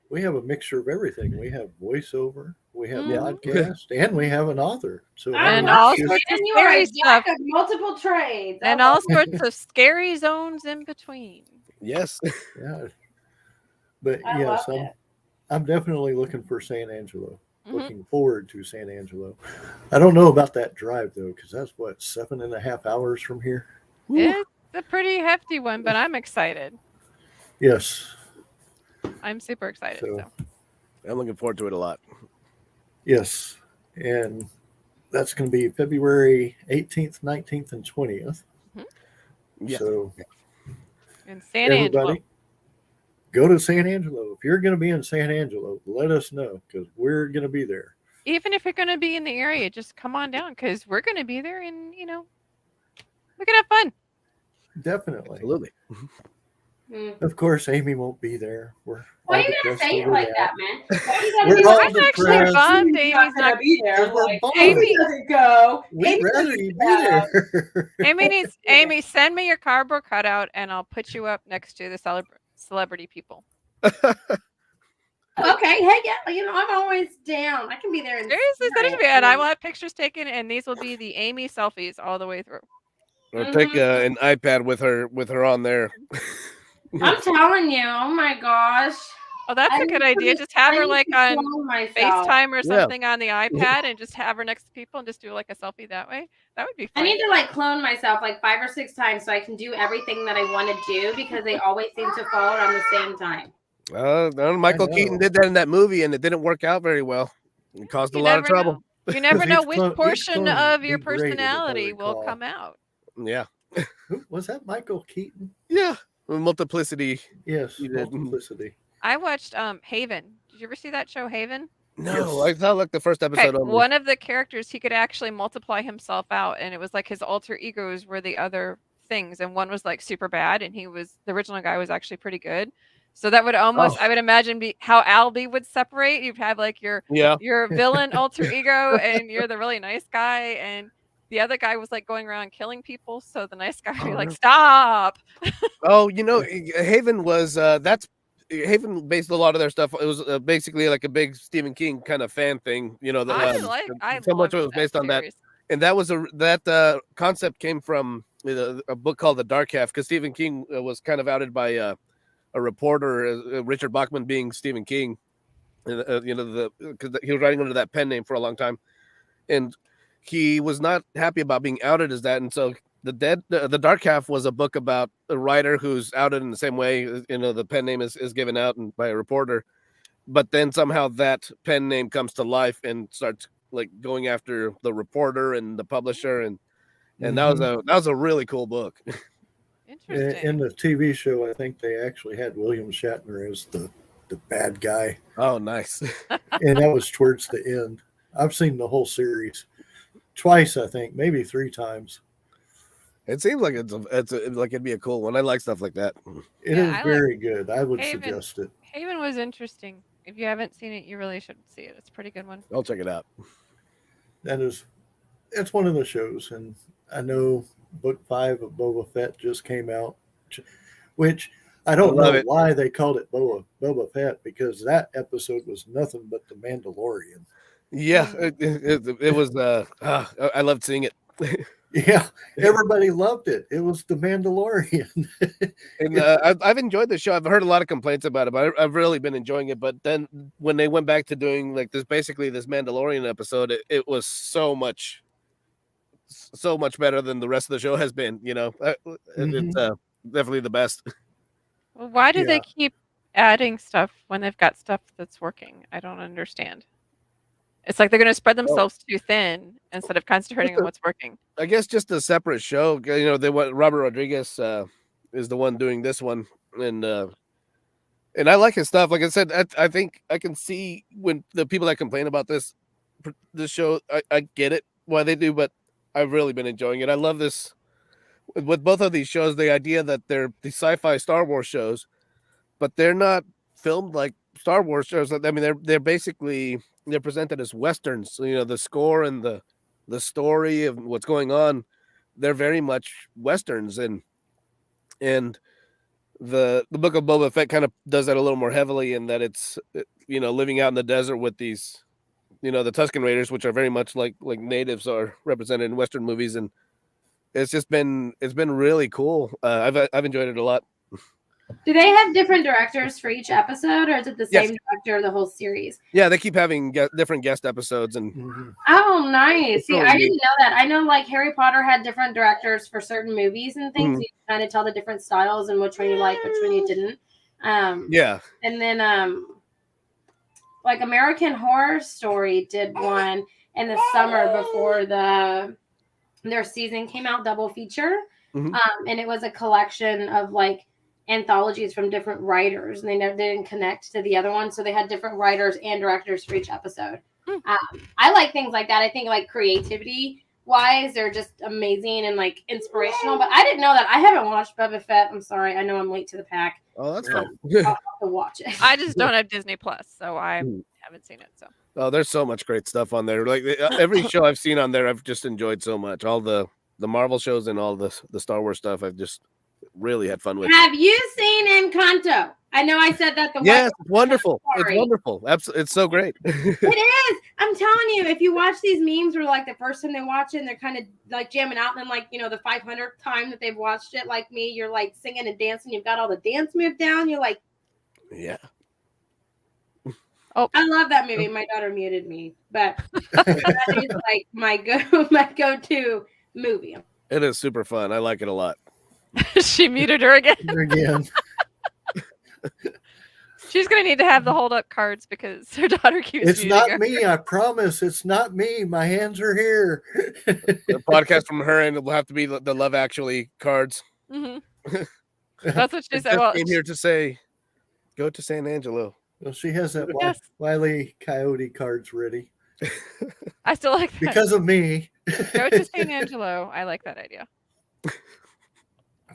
We have a mixture of everything. We have voiceover, we have Mhm. podcast, and we have an author. So And I all love it, sorts of man. You are scary a stuff. jack of multiple trades. And all sorts of scary zones in between. Yes. yeah, but I yes, love it. I'm definitely looking for San Angelo. Mhm. Looking forward to San Angelo. I don't know about that drive though, because that's what 7.5 hours from here. It's a pretty hefty one, but I'm excited. Yes. I'm super excited. So. I'm looking forward to it a lot. Yes. And that's going to be February 18th, 19th, and 20th. Yeah. So In San everybody, Angelo. go to San Angelo. If you're going to be in San Angelo, let us know because we're going to be there. Even if you're going to be in the area, just come on down because we're going to be there and, we can have fun. Definitely. Absolutely. Of course, Amy won't be there. Why are you going to say it like that, man? Why you We're gotta all I'm actually depressed. bummed Amy's Amy's not. be there. We're Like, bummed. Amy doesn't go. We'd rather you be there. Amy, send me your cardboard cutout and I'll put you up next to the celebrity people. Okay, hey, yeah, I'm always down. I can be there. Seriously, send it to me, and I will have pictures taken, and these will be the Amy selfies all the way through. Or take an iPad with her on there. I'm telling you, oh my gosh. Oh, that's a good idea. Just have her like on FaceTime or something on the iPad and just have her next to people and just do like a selfie that way. That would be fun. I need to like clone myself like 5 or 6 times so I can do everything that I want to do because they always seem to fall around the same time. Michael Keaton did that in that movie and it didn't work out very well. It caused a lot of trouble. You never know which portion of your personality will come out. Yeah. Was that Michael Keaton? Yeah. Multiplicity. Yes, Multiplicity. I watched Haven. Did you ever see that show, Haven? No, I saw like the first episode. Okay, one of the characters, he could actually multiply himself out, and it was like his alter egos were the other things, and one was like super bad, and the original guy was actually pretty good. So that would almost, I would imagine, be how Albie would separate. You'd have like your villain alter ego, and you're the really nice guy, and the other guy was like going around killing people. So the nice guy would be like, stop. Haven was Haven based a lot of their stuff. It was basically like a big Stephen King kind of fan thing, so much of it was based on that. And that was that concept came from a book called The Dark Half, because Stephen King was kind of outed by a reporter, Richard Bachman being Stephen King, because he was writing under that pen name for a long time, and he was not happy about being outed as that, and so the Dark Half was a book about a writer who's outed in the same way. The pen name is given out by a reporter, but then somehow that pen name comes to life and starts like going after the reporter and the publisher, and that was a really cool book. Interesting. In the TV show, I think they actually had William Shatner as the bad guy. Oh, nice. And that was towards the end. I've seen the whole series twice, I think, maybe 3 times. It seems like it's like it'd be a cool one. I like stuff like that. It is very good. I would suggest it. Haven was interesting. If you haven't seen it, you really should see it. It's a pretty good one. I'll check it out. It's one of the shows, and I know Book 5 of Boba Fett just came out, which I don't know why they called it Boba Fett, because that episode was nothing but the Mandalorian. Yeah, it was. I loved seeing it. Yeah, everybody loved it. It was the Mandalorian. And I've enjoyed the show. I've heard a lot of complaints about it, but I've really been enjoying it. But then when they went back to doing like this Mandalorian episode, it was so much better than the rest of the show has been. It's definitely the best. Well, why do they keep adding stuff when they've got stuff that's working? I don't understand. It's like they're going to spread themselves too thin instead of concentrating on what's working. I guess just a separate show. Robert Rodriguez is the one doing this one, and I like his stuff. Like I said, I think I can see when the people that complain about this show, I get it why they do, but I've really been enjoying it. I love this with both of these shows. The idea that they're the sci-fi Star Wars shows, but they're not filmed like Star Wars shows. I mean, they're basically presented as westerns. So, the score and the story of what's going on, they're very much westerns, and the Book of Boba Fett kind of does that a little more heavily in that it's living out in the desert with these the Tusken Raiders, which are very much like natives are represented in Western movies, and it's been really cool. I've enjoyed it a lot. Do they have different directors for each episode, or is it the same director the whole series? Yeah, they keep having different guest episodes, and oh, nice. See, I didn't know that. I know like Harry Potter had different directors for certain movies and things. So you can kind of tell the different styles and which one you like, which one you didn't. And then like American Horror Story did one, in the summer before their season came out, double feature. Mhm. And it was a collection of like anthologies from different writers, and they didn't connect to the other one, so they had different writers and directors for each episode. I like things like that. I think like creativity wise, they're just amazing and like inspirational. But I didn't know that. I haven't watched Boba Fett. I'm sorry. I know I'm late to the pack. Oh, that's I'll fine. have to watch it. I just don't have Disney Plus, so I haven't seen it. So Oh, there's so much great stuff on there. Like every show I've seen on there, I've just enjoyed so much. All the Marvel shows and all the Star Wars stuff, I've just really had fun with. Have you seen Encanto? I know I said that. Yes, it's wonderful. Sorry. It's wonderful. Absolutely, it's so great. It is. I'm telling you, if you watch these memes where like the first time they watch it and they're kind of like jamming out, and then like, you know, the 500th time that they've watched it, like me, you're like singing and dancing. You've got all the dance moves down. You're like, Yeah. Oh, I love that movie. My daughter muted me, but that is like my go-to movie. It is super fun. I like it a lot. she muted her again. Again. She's gonna need to have the hold up cards because her daughter keeps. It's muting not her. me. I promise. It's not me. My hands are here. The podcast from her and it will have to be the Love Actually cards. Mm-hmm. That's what she I said. just Well, came here to say, go to San Angelo. Well, she has that Yes. Wile Coyote cards ready I still like that. because of me. Go to San Angelo. I like that idea.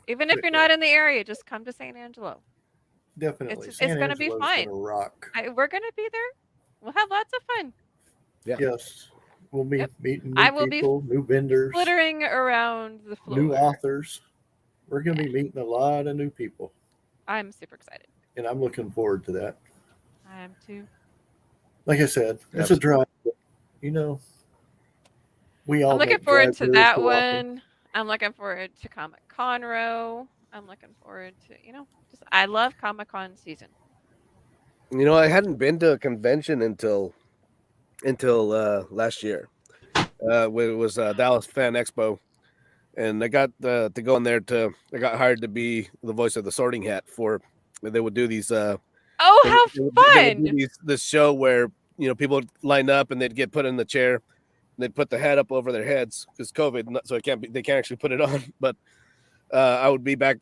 Even if you're not in the area, just come to San Angelo. Definitely. It's San gonna be Angelo's fun. gonna rock. We're gonna be there. We'll have lots of fun. Yeah. Yes. We'll be Yep. meeting I new will be people, new vendors, Flittering around the floor. new authors. We're going to be meeting a lot of new people, I'm super excited. and I'm looking forward to that. I am too. Like I said, it's a drive. You know, we all I'm looking make forward drive to very that so often. one. I'm looking forward to Comic Conroe. I'm looking forward to, just I love Comic Con season. You know, I hadn't been to a convention until last year. When it was Dallas Fan Expo, and I got to go in there I got hired to be the voice of the Sorting Hat for. They would do these. Oh, they how would fun! do this show where people would line up and they'd get put in the chair. They'd put the hat up over their heads because COVID, so they can't actually put it on. But I would be back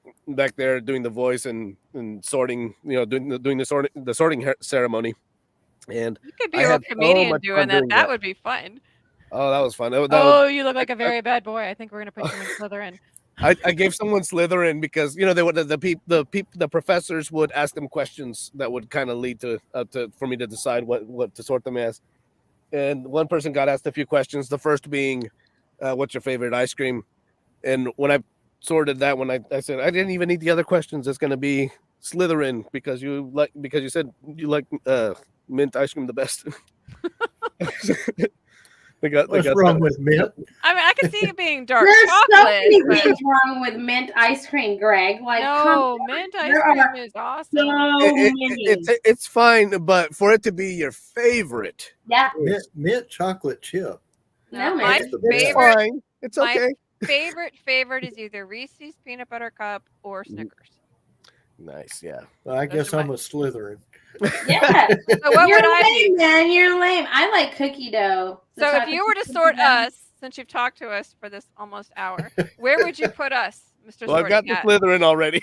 there doing the voice and sorting, doing the sorting ceremony. And You could be I a real had so comedian much doing fun that. doing That that. would be fun. Oh, that was fun. You look like a very bad boy. I think we're gonna put you in Slytherin. I gave someone Slytherin because they would the professors would ask them questions that would kind of lead to for me to decide what to sort them as. And one person got asked a few questions. The first being, "What's your favorite ice cream?" And when I sorted that one, I said I didn't even need the other questions. It's going to be Slytherin because you said you like mint ice cream the best. What's wrong with mint? I mean, I could see it being dark There's so many chocolate. things wrong with mint ice cream, Greg. Like, No, mint ice there cream are is awesome. so many. It's fine, but for it to be your favorite, Yeah. Mint chocolate chip. No, my That's the best. it's favorite, fine. It's my okay. favorite is either Reese's peanut butter cup or Snickers. Nice, yeah. Well, I Those guess are I'm a Slytherin. Yeah. So what You're would I lame, be? man. You're lame. I like cookie dough. The So if chocolate you were to cookie sort dough. us, since you've talked to us for this almost hour, where would you put us, Mr. Well, I've got Sorting the Hat? Slytherin already.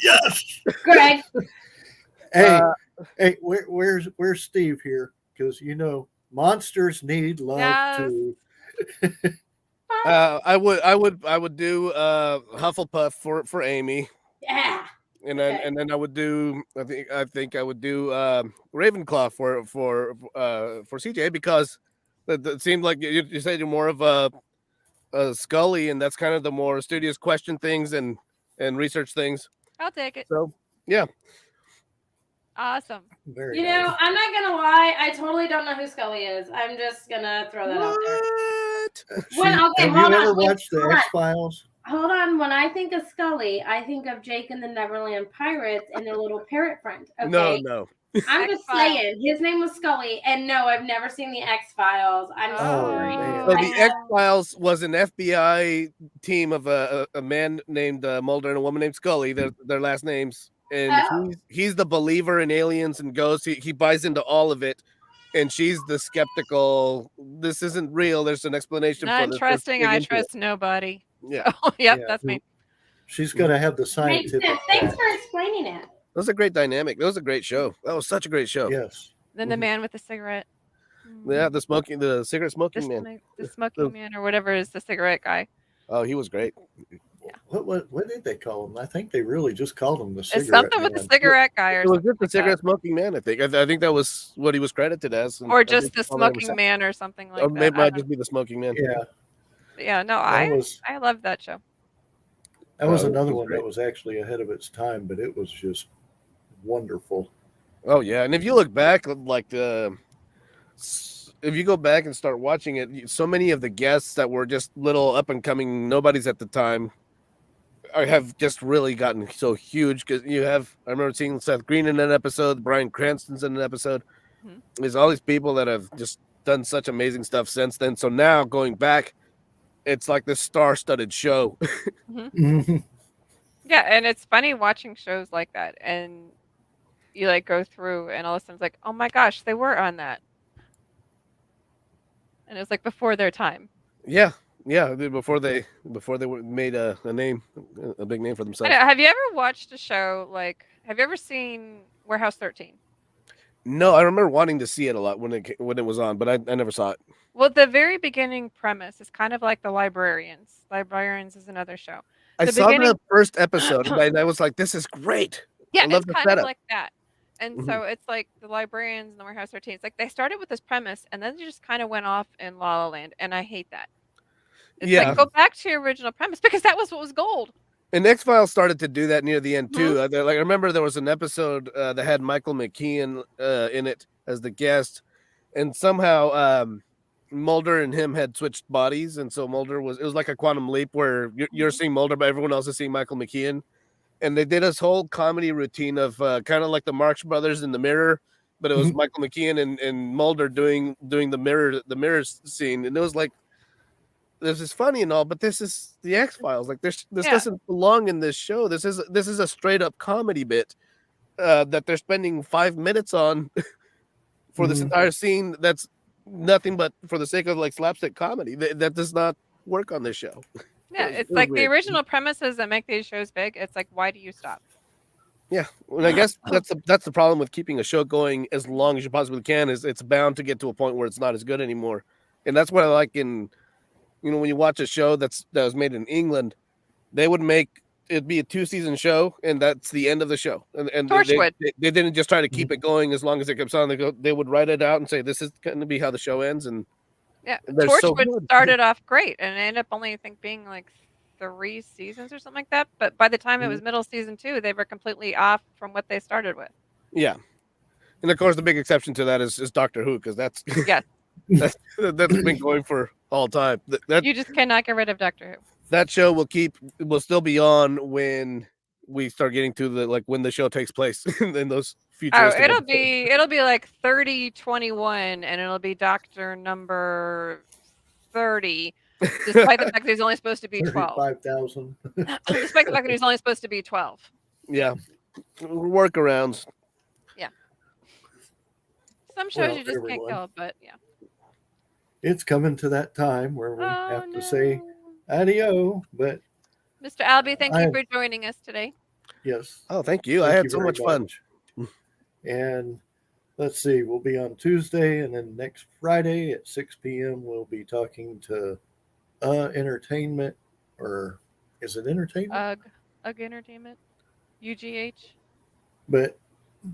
Yes. Greg, Hey, hey, where's Steve here? Because monsters need love Yes. too. I would do Hufflepuff for Amy, yeah. and Okay. then I would do I think I would do Ravenclaw for CJ because it seemed like you said you're more of a Scully, and that's kind of the more studious question things and research things. I'll take it. So yeah, Awesome. Very You nice. know, I'm not gonna lie. I totally don't know who Scully is. I'm just gonna throw that out there. When- okay, Have hold you on, ever wait, watched the hold on. X-Files? Hold on. When I think of Scully, I think of Jake and the Neverland Pirates and their little parrot friend. Okay. no. I'm just X-Files. saying. His name was Scully, and no, I've never seen the X-Files. I'm Oh, sorry. man. So I the have- X-Files was an FBI team of a man named Mulder and a woman named Scully. Their last names, and Oh. he's the believer in aliens and ghosts. He buys into all of it, and she's the skeptical. This isn't real. There's an explanation for Not this. Let's trusting. dig I into it. trust nobody. Yeah. So, yep, Yeah. that's me. She's going to have the Makes scientific sense. Thanks facts. for explaining it. That was a great dynamic. That was a great show. That was such a great show. Yes. Then the man with the cigarette. Yeah, the cigarette smoking man. The smoking man or whatever is the cigarette guy. Oh, he was great. What did they call him? I think they really just called him the It's cigarette something man. with the cigarette guy or It was something just the like cigarette that. smoking man. I think. I think that was what he was credited as. and Or I just think the all that was- smoking man or something like Or that. maybe I might don't just be the smoking man. Yeah, know. Yeah, no, that I love that show. was it another was one great. that was actually ahead of its time, but it was just wonderful. Oh yeah, and if you look back, like if you go back and start watching it, so many of the guests that were just little up and coming nobodies at the time have just really gotten so huge. Because I remember seeing Seth Green in an episode, Bryan Cranston's in an episode. Mhm. There's all these people that have just done such amazing stuff since then. So now going back, it's like this star-studded show. Mhm. Yeah, and it's funny watching shows like that, and you like go through, and all of a sudden it's like, oh my gosh, they were on that, and it was like before their time. Yeah, before they made a name, a big name for I themselves. know, have you ever watched a show like? Have you ever seen Warehouse 13? No, I remember wanting to see it a lot when it was on, but I never saw it. Well, the very beginning premise is kind of like The Librarians. Librarians is another show. I The saw beginning- the first episode, and I was like, "This is great." Yeah, I love it's the kind of setup. like that. And Mhm. so it's like The Librarians and the Warehouse 13. It's like they started with this premise, and then they just kind of went off in La La Land, and I hate that. It's Yeah. like, go back to your original premise, because that was what was gold. And XFiles started to do that near the end too. Mm-hmm. I remember there was an episode that had Michael McKean in it as the guest, and somehow Mulder and him had switched bodies, and so it was like a quantum leap where you're seeing Mulder, but everyone else is seeing Michael McKean. And they did this whole comedy routine of kind of like the Marx Brothers in The Mirror, but it was Michael McKean and Mulder doing the mirror scene, and it was like, this is funny and all, but this is the X-Files. Like this doesn't belong in this show. This is a straight up comedy bit that they're spending 5 minutes on for this entire scene. That's nothing but for the sake of like slapstick comedy. That does not work on this show. Yeah, It was it's like the weird. original premises that make these shows big. It's like, why do you stop? Yeah, and I guess that's the problem with keeping a show going as long as you possibly can. Is it's bound to get to a point where it's not as good anymore, and that's what I like in. When you watch a show that was made in England, they would make it'd be a 2-season show, and that's the end of the show. And they didn't just try to keep it going as long as it keeps on. They would write it out and say, this is going to be how the show ends. And yeah, they're so Torchwood good. started off great, and it ended up only, I think, being like 3 seasons or something like that. But by the time it was middle season 2, they were completely off from what they started with. Yeah, and of course the big exception to that is Doctor Who, because that's Yes. that's been going for all time. You just cannot get rid of Doctor Who. That show will still be on when we start getting to when the show takes place in those futuristic. Oh, it'll be like 3021, and it'll be Doctor number 30, despite the fact that he's only supposed to be 12. 35,000. Despite the fact that he's only supposed to be 12. Yeah, workarounds. Yeah. Some shows Well, you just everyone. can't kill, but yeah. It's coming to that time where we Oh, have no. to say adios, but Mr. Albie, thank you for joining us today. yes. Oh, thank you. Thank I had you so very much fun. And let's see, we'll be on Tuesday, and then next Friday at 6 p.m. we'll be talking to Entertainment, or is it Entertainment? UG Entertainment, UGH. But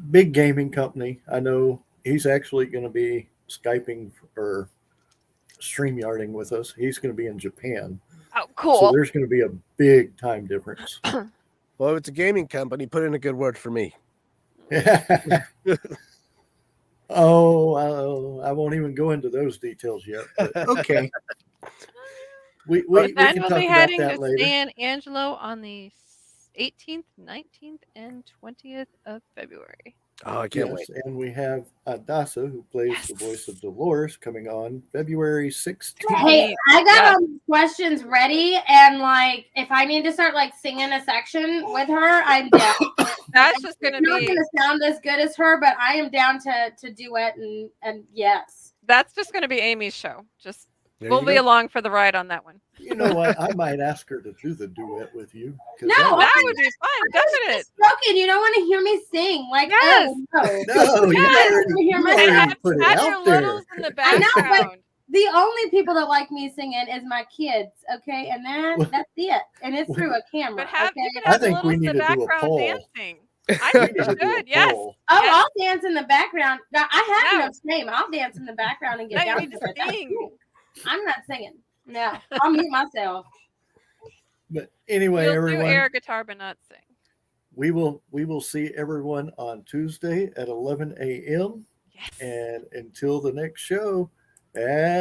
big gaming company. I know he's actually going to be Skyping or StreamYarding with us. He's going to be in Japan. Oh, cool. So there's going to be a big time difference. Well, if it's a gaming company, put in a good word for me. Oh, I won't even go into those details yet. But okay. We Then can we'll talk be about heading that to later. San Angelo on the 18th, 19th, and 20th of February. Oh, I can't wait. And we have Adasa, who plays the voice of Dolores, coming on February 16th. Hey, I got all these questions ready, and like, if I need to start like singing a section with her, I'm down. That's just gonna not gonna sound as good as her, but I am down to duet and yes. That's just gonna be Amy's show. Just There we'll you be go. along for the ride on that one. You know what? I might ask her to do the duet with you. No, that would be fun, doesn't it? Broken, you don't want to hear me sing. Like, Yes. oh, no. No, you Yes. already, Hear my you already have put it your out there. littles in the I know, but background. the only people that like me singing is my kids, okay? And that's it. And it's through a camera. But you okay? can have I think littles we in need the to do a background poll. dancing. I We think need you to do a should. Yes. poll. Oh, Yes. I'll dance in the background. No, I have No. no shame. I'll dance in the background and get No, down you need to to it. That's sing. cool. I'm not singing. No, I'll mute myself. But anyway, You'll do everyone, air guitar but not sing. we will see everyone on Tuesday at 11 a.m. Yes. And until the next show,